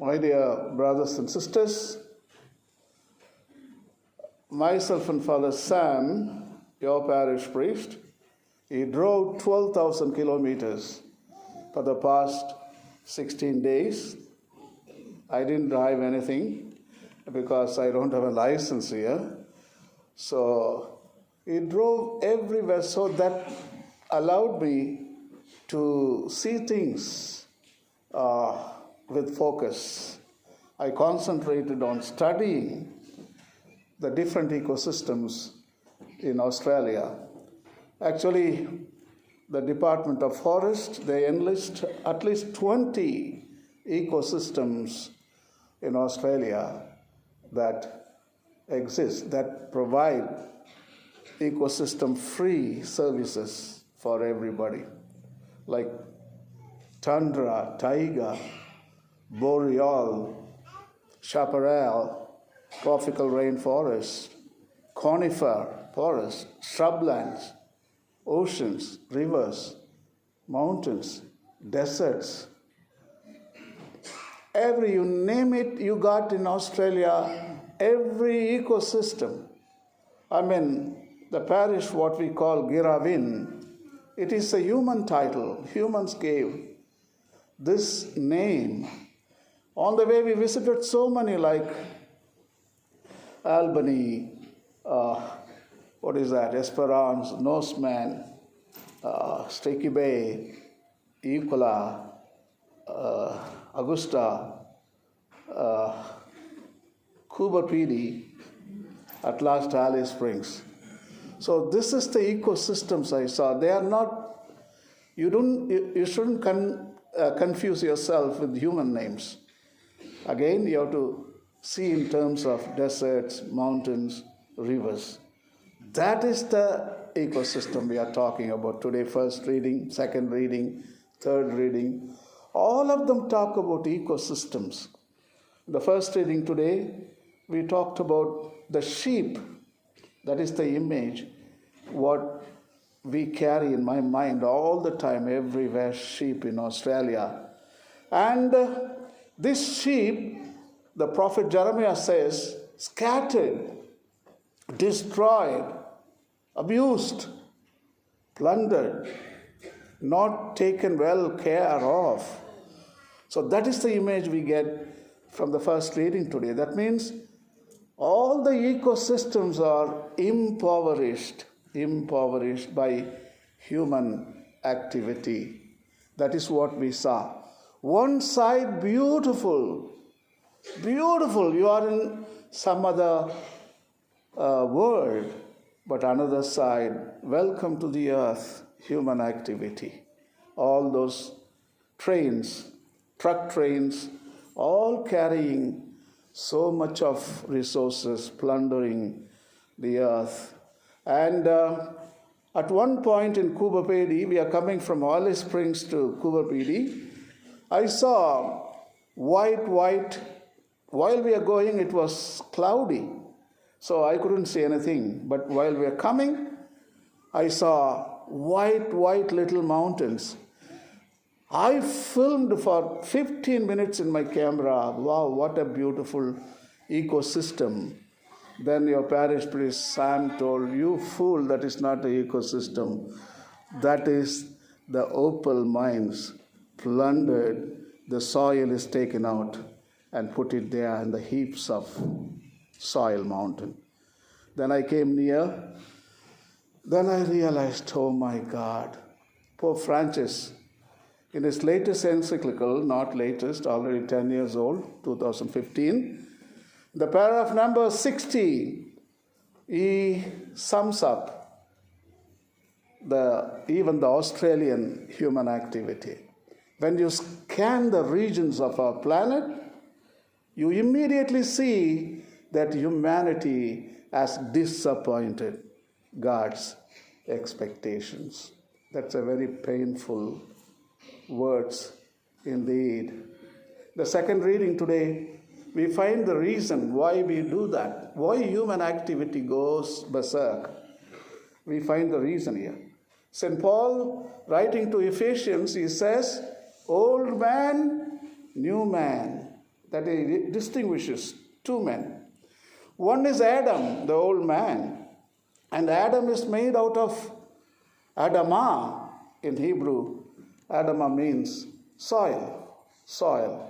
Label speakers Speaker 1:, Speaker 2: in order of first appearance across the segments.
Speaker 1: My dear brothers and sisters, myself and Father Sam, your parish priest, he drove 12,000 kilometers for the past 16 days. I didn't drive anything because I don't have a license here. So he drove everywhere, so that allowed me to see things with focus. I concentrated on studying the different ecosystems in Australia. Actually, the Department of Forest, they enlist at least 20 ecosystems in Australia that exist, that provide ecosystem-free services for everybody, like tundra, taiga, boreal, chaparral, tropical rainforest, conifer forest, shrublands, oceans, rivers, mountains, deserts. You name it, you got in Australia, every ecosystem. The parish, what we call Giravin, it is a human title. Humans gave this name. On the way, we visited so many, like Albany, Esperance, Norseman, Sticky Bay, Eucla, Augusta, Cooper PD, at last Alice Springs. So this is the ecosystems I saw. They are not, you shouldn't confuse yourself with human names. Again, you have to see in terms of deserts, mountains, rivers. That is the ecosystem we are talking about today. First reading, second reading, third reading. All of them talk about ecosystems. The first reading today, we talked about the sheep. That is the image, what we carry in my mind all the time, everywhere, sheep in Australia. And this sheep, the prophet Jeremiah says, scattered, destroyed, abused, plundered, not taken well care of. So that is the image we get from the first reading today. That means all the ecosystems are impoverished by human activity. That is what we saw. One side, beautiful, you are in some other world, but another side, welcome to the earth, human activity. All those trains, truck trains, all carrying so much of resources, plundering the earth. And at one point in Cooper PD, we are coming from Alice Springs to Cooper PD, I saw white. While we are going, it was cloudy, so I couldn't see anything. But while we are coming, I saw white little mountains. I filmed for 15 minutes in my camera. Wow, what a beautiful ecosystem. Then your parish priest Sam told, you fool, that is not an ecosystem. That is the opal mines plundered. The soil is taken out and put it there in the heaps of soil mountain. Then I came near. Then I realized, oh my God, Pope Francis, in his latest encyclical, not latest, already 10 years old, 2015, the paragraph number 60, he sums up even the Australian human activity. When you scan the regions of our planet, you immediately see that humanity has disappointed God's expectations. That's a very painful words indeed. The second reading today, we find the reason why we do that, why human activity goes berserk. We find the reason here. St. Paul, writing to Ephesians, he says, old man, new man, that he distinguishes two men. One is Adam, the old man, and Adam is made out of Adamah in Hebrew. Adamah means soil, soil.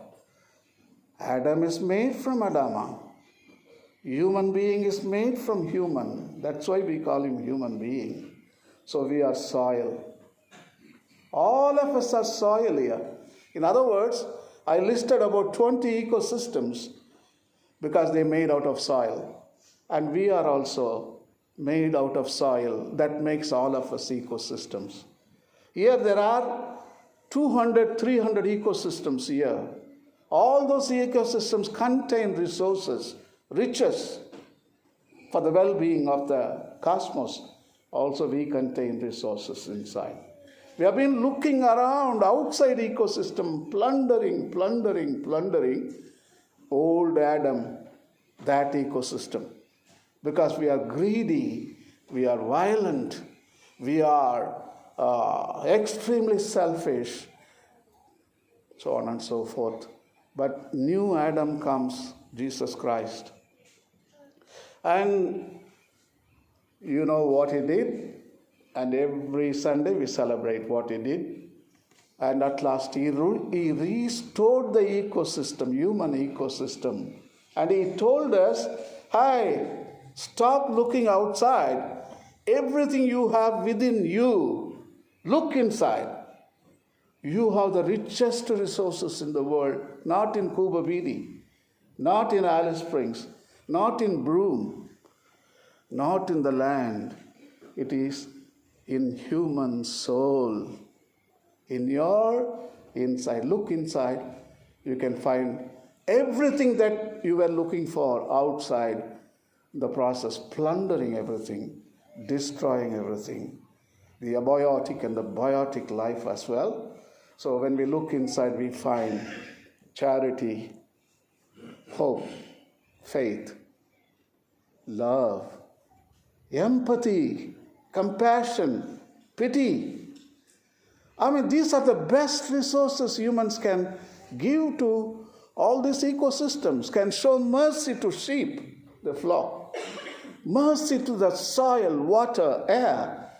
Speaker 1: Adam is made from Adamah. Human being is made from human. That's why we call him human being. So we are soil. All of us are soil here. In other words, I listed about 20 ecosystems because they're made out of soil. And we are also made out of soil. That makes all of us ecosystems. Here there are 200, 300 ecosystems here. All those ecosystems contain resources, riches for the well-being of the cosmos. Also we contain resources inside. We have been looking around outside ecosystem, plundering. Old Adam, that ecosystem. Because we are greedy, we are violent, we are extremely selfish, so on and so forth. But new Adam comes, Jesus Christ. And you know what he did? And every Sunday we celebrate what he did. And at last he restored the ecosystem, human ecosystem. And he told us, hey, stop looking outside. Everything you have within you, look inside. You have the richest resources in the world, not in Cuba Beatty, not in Alice Springs, not in Broome, not in the land. It is in human soul. In your inside. Look inside. You can find everything that you were looking for outside. The process, plundering everything, destroying everything. The abiotic and the biotic life as well. So when we look inside, we find charity, hope, faith, love, empathy, compassion, pity. I mean, these are the best resources humans can give to all these ecosystems, can show mercy to sheep, the flock, mercy to the soil, water, air.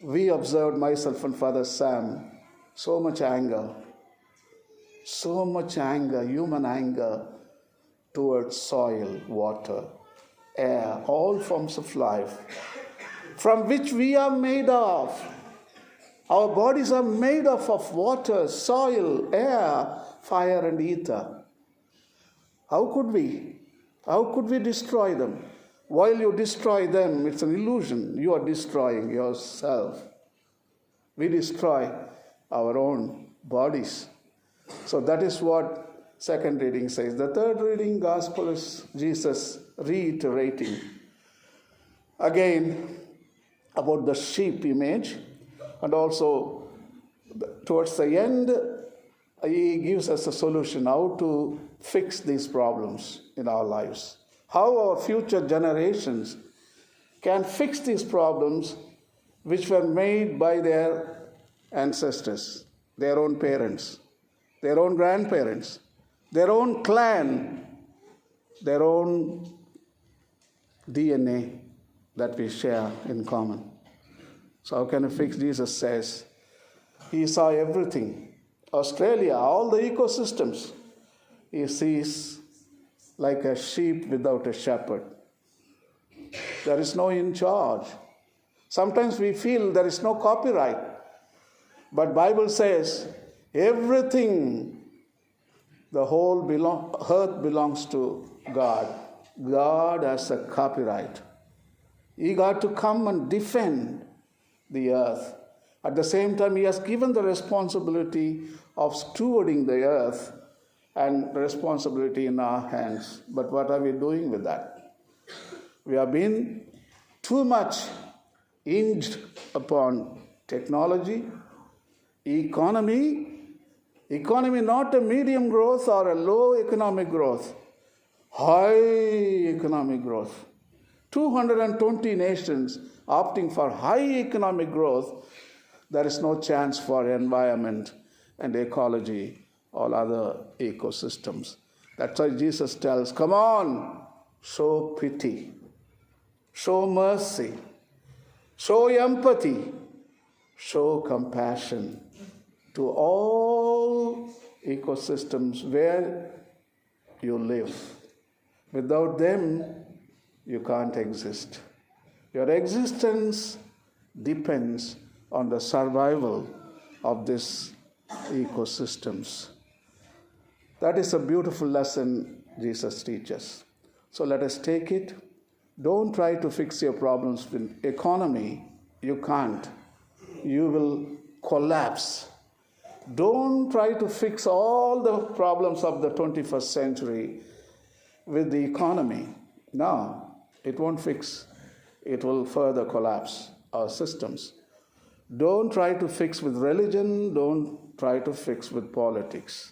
Speaker 1: We observed, myself and Father Sam, so much anger, human anger towards soil, water, air, all forms of life, from which we are made of. Our bodies are made of water, soil, air, fire, and ether. How could we destroy them? While you destroy them, it's an illusion. You are destroying yourself. We destroy our own bodies. So that is what second reading says. The third reading, gospel, is Jesus reiterating again about the sheep image. And also, towards the end, he gives us a solution how to fix these problems in our lives. How our future generations can fix these problems which were made by their ancestors, their own parents, their own grandparents, their own clan, their own DNA that we share in common. So how can we fix? Jesus says, he saw everything. Australia, all the ecosystems, he sees like a sheep without a shepherd. There is no in charge. Sometimes we feel there is no copyright. But Bible says everything, the whole earth belongs to God. God has a copyright. He got to come and defend the earth. At the same time, he has given the responsibility of stewarding the earth and responsibility in our hands. But what are we doing with that? We have been too much hinged upon technology, economy not a medium growth or a low economic growth, high economic growth. 220 nations opting for high economic growth. There is no chance for environment and ecology all other ecosystems. That's why Jesus tells, come on, show pity, show mercy, show empathy, show compassion to all ecosystems where you live. Without them, you can't exist. Your existence depends on the survival of these ecosystems. That is a beautiful lesson Jesus teaches. So let us take it. Don't try to fix your problems with economy. You can't. You will collapse. Don't try to fix all the problems of the 21st century with the economy. No, it won't fix. It will further collapse our systems. Don't try to fix with religion. Don't try to fix with politics.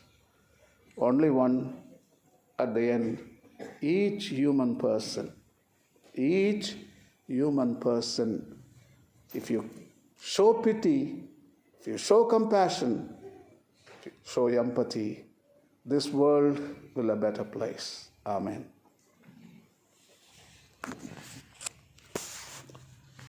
Speaker 1: Only one at the end. Each human person, if you show pity, if you show compassion, if you show empathy, this world will be a better place. Amen.